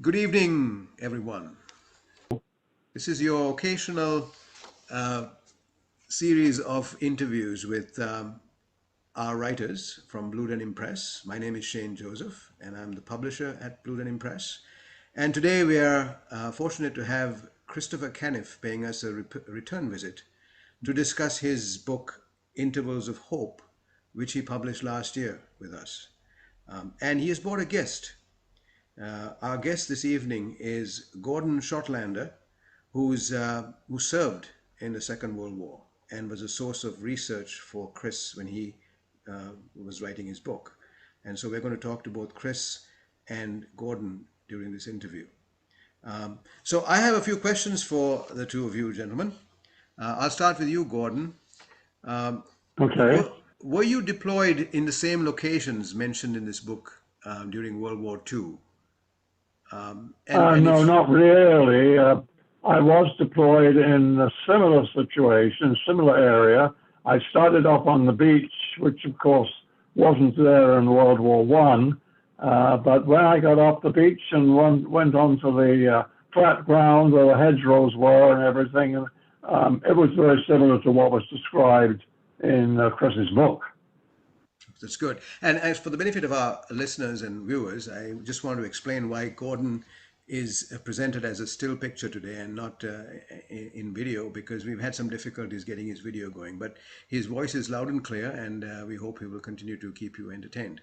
Good evening, everyone. This is your occasional series of interviews with our writers from Denim Press. My name is Shane Joseph, and I'm the publisher at Denim Press. And today we are fortunate to have Christopher Canniff paying us a return visit to discuss his book, Intervals of Hope, which he published last year with us. And he has brought a guest. Our guest this evening is Gordon Schottlander, who served in the Second World War and was a source of research for Chris when he was writing his book. And so we're going to talk to both Chris and Gordon during this interview. So I have a few questions for the two of you, gentlemen. I'll start with you, Gordon. Okay. Were you deployed in the same locations mentioned in this book during World War II? No, not really. I was deployed in a similar situation, similar area. I started off on the beach, which of course wasn't there in World War One. But when I got off the beach and went onto the flat ground where the hedgerows were and everything, it was very similar to what was described in Chris's book. That's good. And as for the benefit of our listeners and viewers, I just want to explain why Gordon is presented as a still picture today and not in video, because we've had some difficulties getting his video going. But his voice is loud and clear, and we hope he will continue to keep you entertained.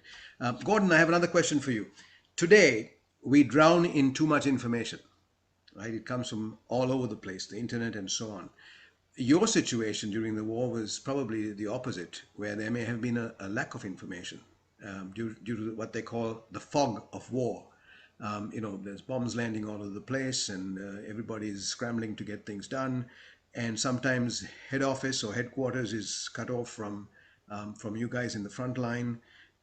Gordon, I have another question for you. Today, we drown in too much information, right? It comes from all over the place, the internet and so on. Your situation during the war was probably the opposite, where there may have been a lack of information due to what they call the fog of war. There's bombs landing all over the place, and everybody's scrambling to get things done. And sometimes head office or headquarters is cut off from you guys in the front line,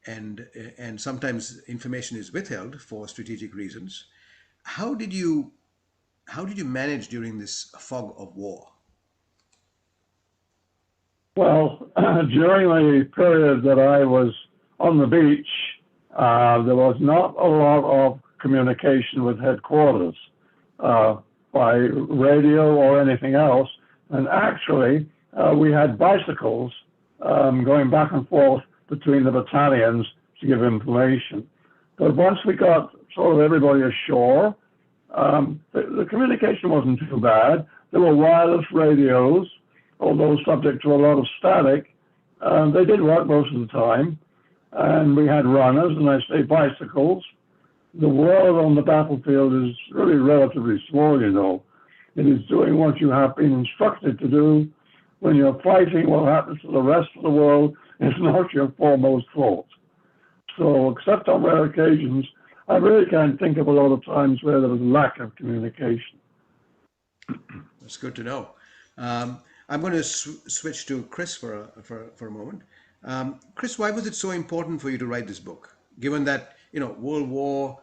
and sometimes information is withheld for strategic reasons. How did you manage during this fog of war? Well, during the period that I was on the beach, there was not a lot of communication with headquarters by radio or anything else. And actually, we had bicycles going back and forth between the battalions to give information. But once we got sort of everybody ashore, the communication wasn't too bad. There were wireless radios, although subject to a lot of static. They did work most of the time. And we had runners, and I say bicycles. The world on the battlefield is really relatively small, you know. It is doing what you have been instructed to do. When you're fighting, what happens to the rest of the world is not your foremost thought. So, except on rare occasions, I really can't think of a lot of times where there was lack of communication. That's good to know. I'm going to switch to Chris for a moment. Chris, why was it so important for you to write this book, given that World War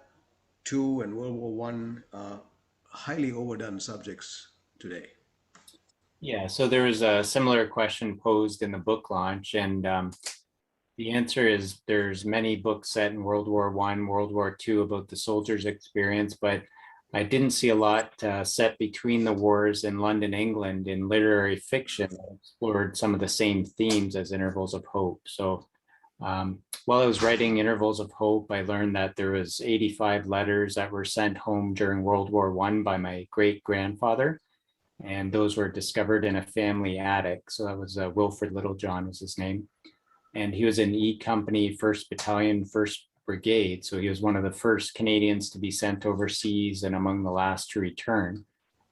II and World War One are highly overdone subjects today? Yeah, so there was a similar question posed in the book launch, and the answer is there's many books set in World War One, World War II about the soldiers' experience, but I didn't see a lot set between the wars in London, England in literary fiction that explored some of the same themes as Intervals of Hope. So while I was writing Intervals of Hope, I learned that there was 85 letters that were sent home during World War I by my great-grandfather. And those were discovered in a family attic. So that was Wilfrid Littlejohn was his name. And he was in E Company, First Battalion, First Brigade. So he was one of the first Canadians to be sent overseas and among the last to return.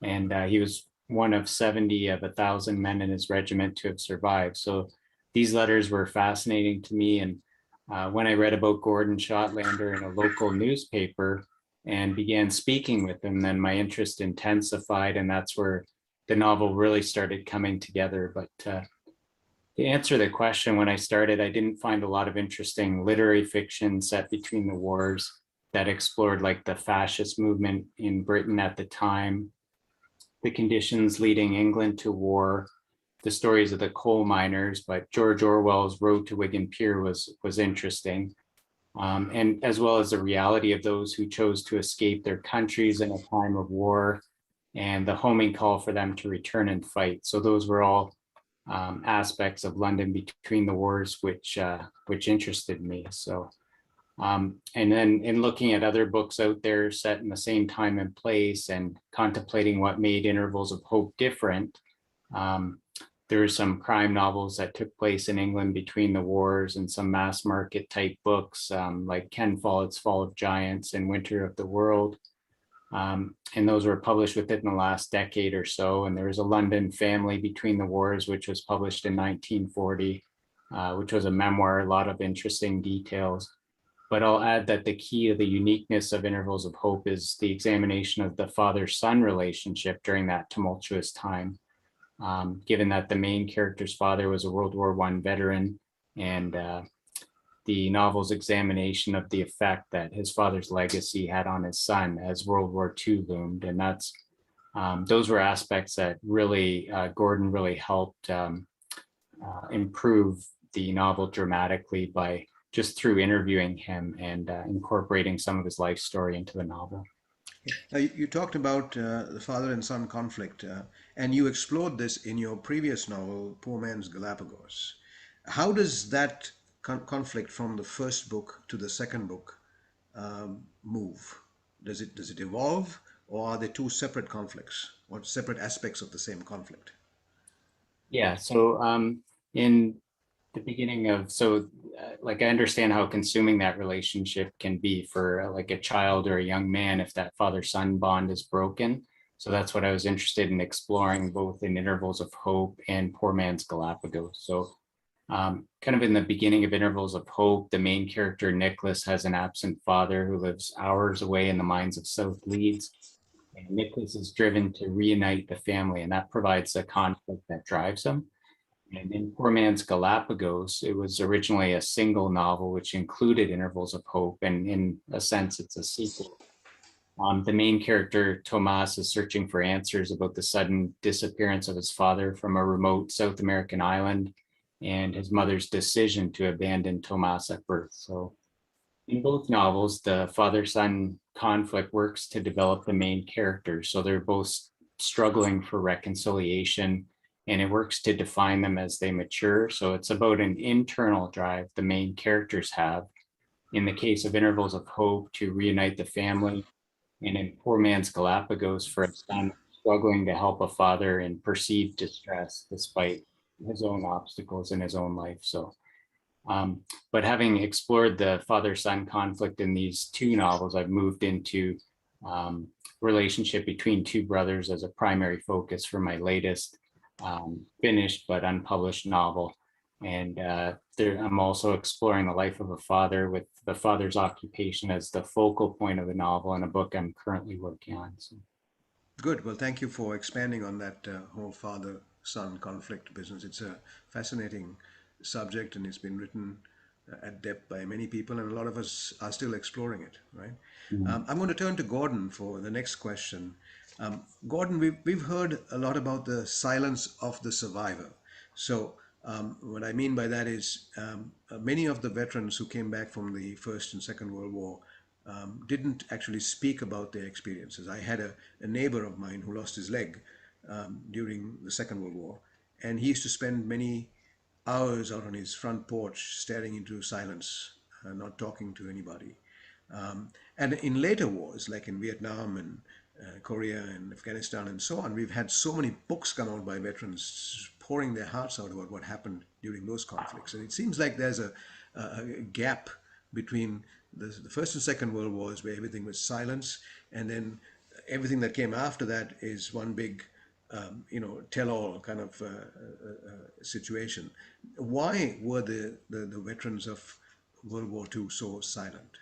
And he was one of 70 of 1,000 men in his regiment to have survived. So these letters were fascinating to me. And when I read about Gordon Schottlander in a local newspaper and began speaking with him, then my interest intensified, and that's where the novel really started coming together. But to answer the question, when I started, I didn't find a lot of interesting literary fiction set between the wars that explored like the fascist movement in Britain at the time, the conditions leading England to war, the stories of the coal miners, but George Orwell's Road to Wigan Pier was interesting. and as well as the reality of those who chose to escape their countries in a time of war and the homing call for them to return and fight. So those were all aspects of London between the wars, which interested me. So, and then in looking at other books out there set in the same time and place and contemplating what made Intervals of Hope different, there are some crime novels that took place in England between the wars and some mass market type books like Ken Follett's Fall of Giants and Winter of the World. And those were published within the last decade or so. And there was a London Family Between the Wars, which was published in 1940, which was a memoir, a lot of interesting details. But I'll add that the key to the uniqueness of Intervals of Hope is the examination of the father-son relationship during that tumultuous time, given that the main character's father was a World War I veteran, and the novel's examination of the effect that his father's legacy had on his son as World War II loomed. And that's those were aspects that really Gordon really helped improve the novel dramatically by just through interviewing him and incorporating some of his life story into the novel. Now, you talked about the father and son conflict, and you explored this in your previous novel, Poor Man's Galapagos. How does that conflict from the first book to the second book move? Does it evolve, or are they two separate conflicts or separate aspects of the same conflict? Yeah, so in the beginning of, like I understand how consuming that relationship can be for like a child or a young man if that father-son bond is broken. So that's what I was interested in exploring both in Intervals of Hope and Poor Man's Galapagos. So kind of in the beginning of Intervals of Hope, the main character, Nicholas, has an absent father who lives hours away in the mines of South Leeds. And Nicholas is driven to reunite the family, and that provides a conflict that drives him. And in Poor Man's Galapagos, it was originally a single novel which included Intervals of Hope, and in a sense, it's a sequel. The main character, Tomas, is searching for answers about the sudden disappearance of his father from a remote South American island and his mother's decision to abandon Tomas at birth. So in both novels, the father-son conflict works to develop the main characters. So they're both struggling for reconciliation, and it works to define them as they mature. So it's about an internal drive the main characters have. In the case of Intervals of Hope, to reunite the family, and in Poor Man's Galapagos, for a son struggling to help a father in perceived distress despite his own obstacles in his own life. So, but having explored the father-son conflict in these two novels, I've moved into relationship between two brothers as a primary focus for my latest finished but unpublished novel. And I'm also exploring the life of a father with the father's occupation as the focal point of the novel in a book I'm currently working on. So. Good. Well, thank you for expanding on that whole father-son conflict business. It's a fascinating subject, and it's been written at depth by many people, and a lot of us are still exploring it, right? Mm-hmm. I'm going to turn to Gordon for the next question. Gordon, we've heard a lot about the silence of the survivor. So what I mean by that is many of the veterans who came back from the First and Second World War didn't actually speak about their experiences. I had a neighbor of mine who lost his leg during the Second World War, and he used to spend many hours out on his front porch staring into silence, not talking to anybody. And in later wars, like in Vietnam and Korea and Afghanistan and so on, we've had so many books come out by veterans pouring their hearts out about what happened during those conflicts. And it seems like there's a gap between the First and Second World Wars, where everything was silence, and then everything that came after that is one big tell-all kind of situation. Why were the veterans of World War II so silent?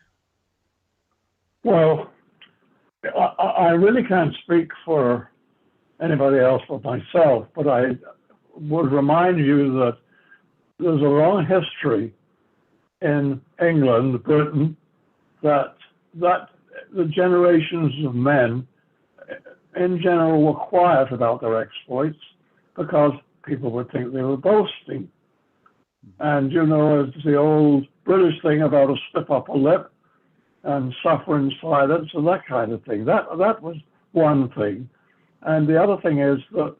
Well, I really can't speak for anybody else but myself, but I would remind you that there's a long history in England, Britain, that the generations of men in general were quiet about their exploits because people would think they were boasting. And, you know, it's the old British thing about a stiff upper lip and suffer in silence and that kind of thing. That was one thing. And the other thing is that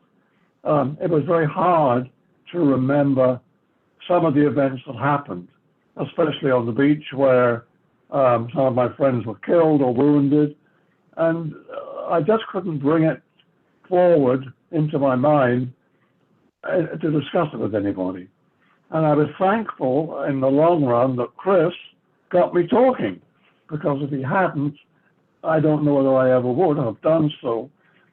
it was very hard to remember some of the events that happened, especially on the beach where some of my friends were killed or wounded. And I just couldn't bring it forward into my mind to discuss it with anybody. And I was thankful in the long run that Chris got me talking, because if he hadn't, I don't know whether I ever would have done so.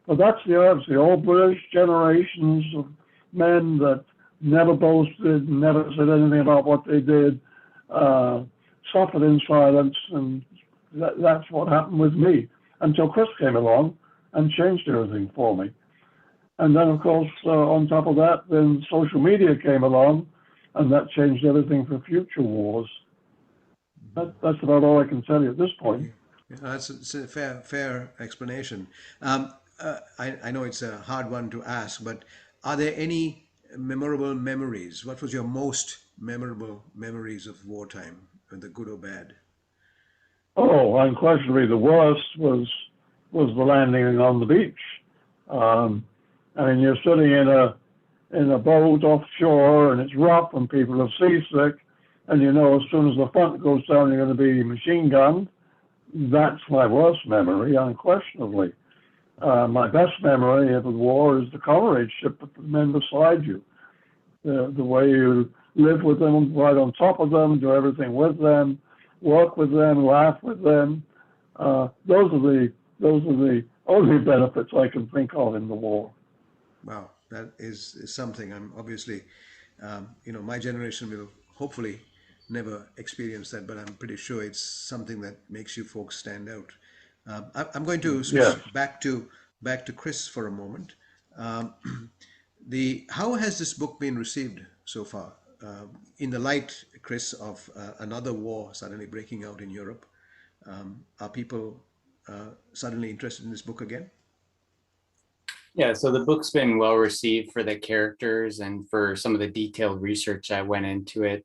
But that's the old British generations of men that never boasted, never said anything about what they did, suffered in silence, and that's what happened with me until Chris came along and changed everything for me. And then, of course, on top of that, then social media came along, and that changed everything for future wars. That's about all I can tell you at this point. Yeah, that's a fair explanation. I know it's a hard one to ask, but are there any memorable memories? What was your most memorable memories of wartime, the good or bad? Oh, unquestionably, the worst was the landing on the beach. I mean, you're sitting in a boat offshore, and it's rough, and people are seasick, and you know as soon as the front goes down, you're going to be machine gunned. That's my worst memory, unquestionably. My best memory of the war is the comradeship of the men beside you. The way you live with them, right on top of them, do everything with them, work with them, laugh with them. Those are the only benefits I can think of in the war. Wow, that is something. I'm obviously, my generation will hopefully never experience that, but I'm pretty sure it's something that makes you folks stand out. I'm going to switch back to Chris for a moment. How has this book been received so far? In the light, Chris, of another war suddenly breaking out in Europe, are people suddenly interested in this book again? Yeah, so the book's been well received for the characters and for some of the detailed research that went into it.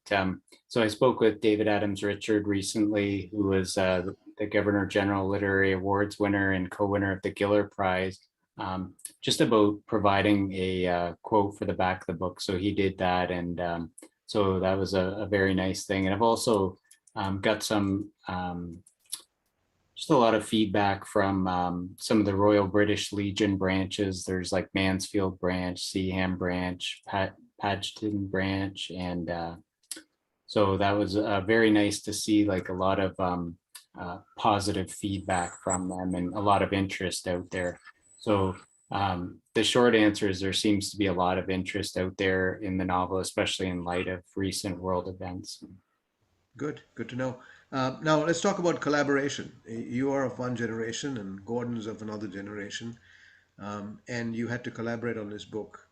So I spoke with David Adams Richard recently, who was the Governor General Literary Awards winner and co-winner of the Giller Prize, just about providing a quote for the back of the book. So he did that, and so that was a very nice thing. And I've also got some just a lot of feedback from some of the Royal British Legion branches. There's like Mansfield branch, Seaham branch, Pageton branch, and so that was very nice to see, like a lot of positive feedback from them and a lot of interest out there. So the short answer is there seems to be a lot of interest out there in the novel, especially in light of recent world events. Good to know. Now let's talk about collaboration. You are of one generation and Gordon's of another generation, and you had to collaborate on this book.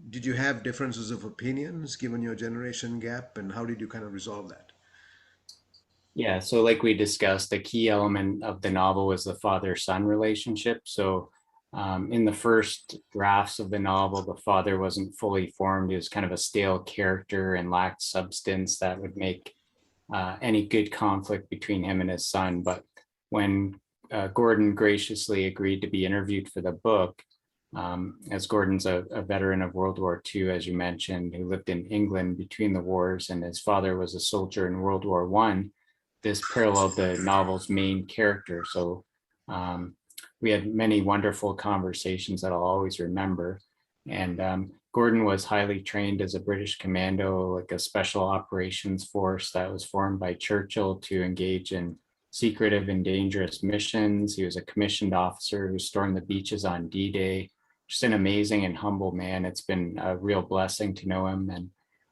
Did you have differences of opinions given your generation gap, and how did you kind of resolve that? Yeah, so like we discussed, the key element of the novel was the father-son relationship. So in the first drafts of the novel, the father wasn't fully formed. He was kind of a stale character and lacked substance that would make any good conflict between him and his son. But when Gordon graciously agreed to be interviewed for the book, as Gordon's a veteran of World War II, as you mentioned, who lived in England between the wars, and his father was a soldier in World War I, this paralleled the novel's main character. So we had many wonderful conversations that I'll always remember. And Gordon was highly trained as a British Commando, like a special operations force that was formed by Churchill to engage in secretive and dangerous missions. He was a commissioned officer who stormed the beaches on D-Day. Just an amazing and humble man. It's been a real blessing to know him, and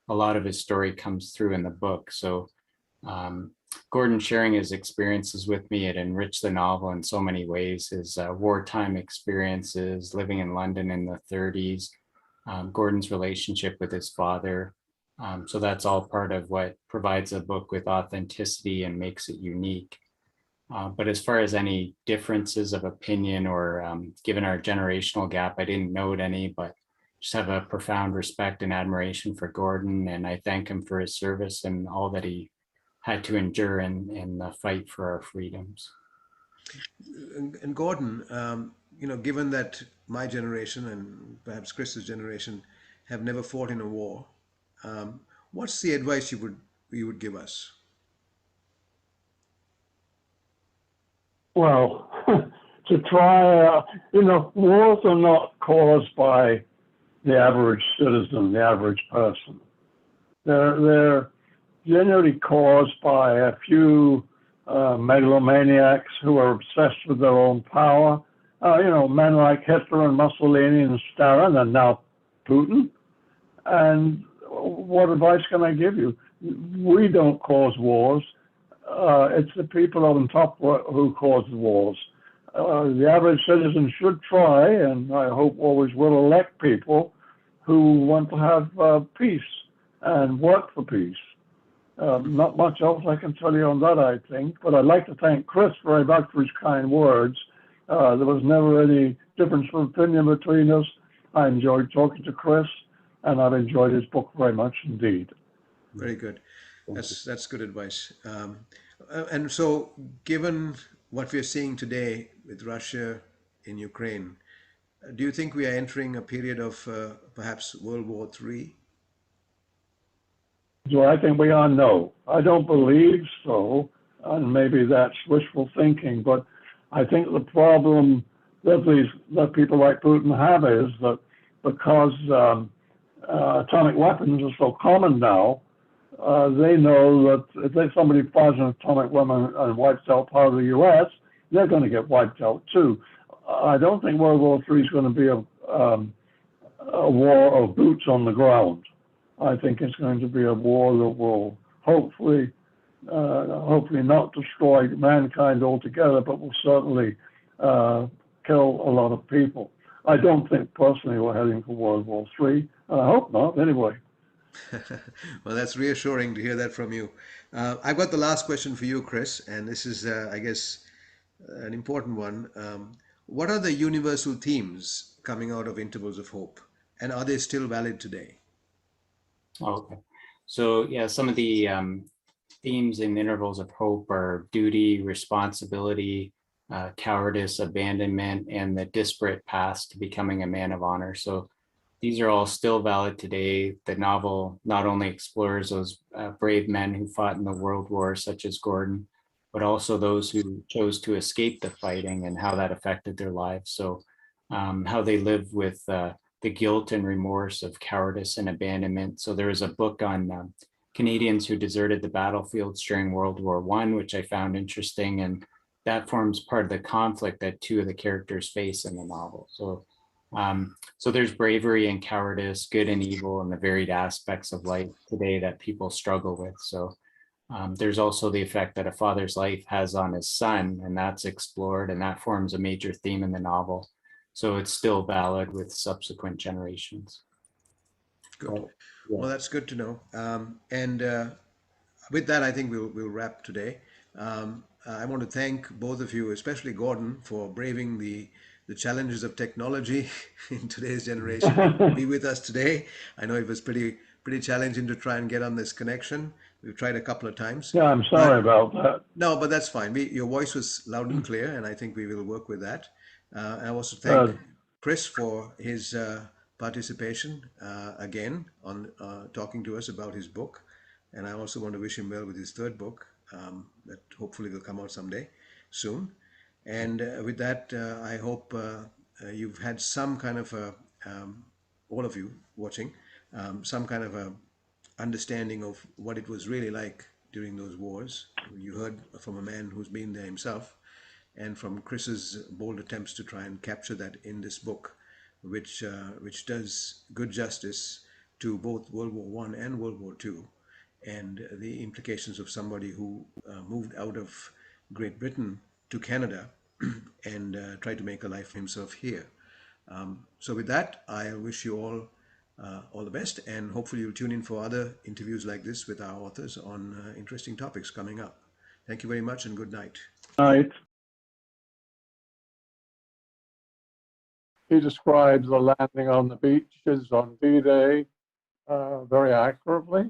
a lot of his story comes through in the book. So Gordon sharing his experiences with me, it enriched the novel in so many ways. His wartime experiences, living in London in the 30s, Gordon's relationship with his father. So that's all part of what provides a book with authenticity and makes it unique. But as far as any differences of opinion or given our generational gap, I didn't note any, but just have a profound respect and admiration for Gordon, and I thank him for his service and all that he had to endure in the fight for our freedoms. And Gordon, given that my generation and perhaps Chris's generation have never fought in a war, what's the advice you would give us? Well, to try, wars are not caused by the average citizen, the average person. They're generally caused by a few megalomaniacs who are obsessed with their own power. Men like Hitler and Mussolini and Stalin, and now Putin. And what advice can I give you? We don't cause wars. It's the people on top who cause the wars. The average citizen should try, and I hope always will, elect people who want to have peace and work for peace. Not much else I can tell you on that, I think, but I'd like to thank Chris very much for his kind words. There was never any difference of opinion between us. I enjoyed talking to Chris, and I've enjoyed his book very much indeed. Very good. That's good advice. And so, given what we're seeing today with Russia in Ukraine, do you think we are entering a period of perhaps World War III? Do I think we are? No. I don't believe so, and maybe that's wishful thinking, but I think the problem that people like Putin have is that because atomic weapons are so common now, they know that if somebody fires an atomic weapon and wipes out part of the U.S., they're going to get wiped out too. I don't think World War III is going to be a war of boots on the ground. I think it's going to be a war that will hopefully not destroy mankind altogether, but will certainly kill a lot of people. I don't think personally we're heading for World War III. I hope not, anyway. Well, that's reassuring to hear that from you. I've got the last question for you, Chris, and this is, I guess, an important one. What are the universal themes coming out of Intervals of Hope, and are they still valid today? Okay. So, yeah, some of the themes in Intervals of Hope are duty, responsibility, cowardice, abandonment, and the disparate paths to becoming a man of honor. So these are all still valid today. The novel not only explores those brave men who fought in the world war, such as Gordon, but also those who chose to escape the fighting and how that affected their lives. So how they live with the guilt and remorse of cowardice and abandonment. So there is a book on Canadians who deserted the battlefields during World War I, which I found interesting, and that forms part of the conflict that two of the characters face in the novel. So so there's bravery and cowardice, good and evil, and the varied aspects of life today that people struggle with. So there's also the effect that a father's life has on his son, and that's explored, and that forms a major theme in the novel. So it's still valid with subsequent generations. Good. Yeah. Well, that's good to know. And with that, I think we'll wrap today. I want to thank both of you, especially Gordon, for braving the challenges of technology in today's generation to be with us today. I know it was pretty challenging to try and get on this connection. We've tried a couple of times. Yeah, I'm sorry about that. No, but that's fine. Your voice was loud and clear, and I think we will work with that. I also thank Chris for his participation again on talking to us about his book. And I also want to wish him well with his third book that hopefully will come out someday soon. And with that, I hope you've had some kind of all of you watching, some kind of a understanding of what it was really like during those wars. You heard from a man who's been there himself, and from Chris's bold attempts to try and capture that in this book, which does good justice to both World War I and World War II, and the implications of somebody who moved out of Great Britain to Canada and tried to make a life for himself here. So with that, I wish you all the best, and hopefully you'll tune in for other interviews like this with our authors on interesting topics coming up. Thank you very much, and good night. Night. he describes the landing on the beaches on D-Day very accurately.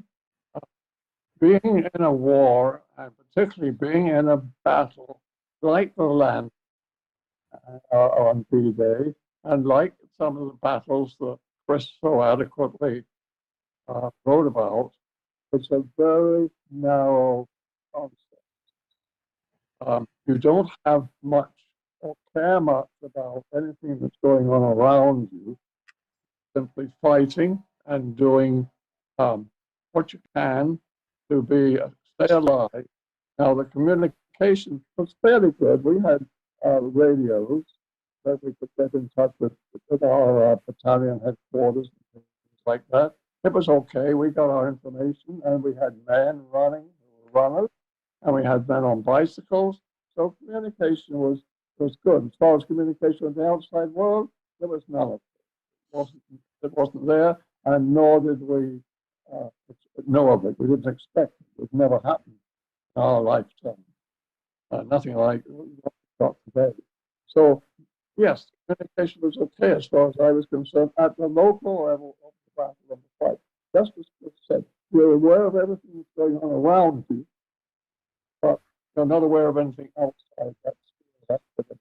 Being in a war, and particularly being in a battle like the land on D-Day, and like some of the battles that Chris so adequately wrote about, it's a very narrow concept. You don't have much or care much about anything that's going on around you, simply fighting and doing what you can to stay alive. Now, the communication was fairly good. We had radios that we could get in touch with our battalion headquarters and things like that. It was okay. We got our information, and we had men running, runners, and we had men on bicycles. So communication was good. As far as communication with the outside world, there was none of it. It wasn't there, and nor did we know of it. We didn't expect it. It never happened in our lifetime. Nothing like what we've got today. So, yes, communication was okay as far as I was concerned at the local level of the battle and the fight. Just as Chris said, you're aware of everything that's going on around you, but you're not aware of anything outside that sphere of activity.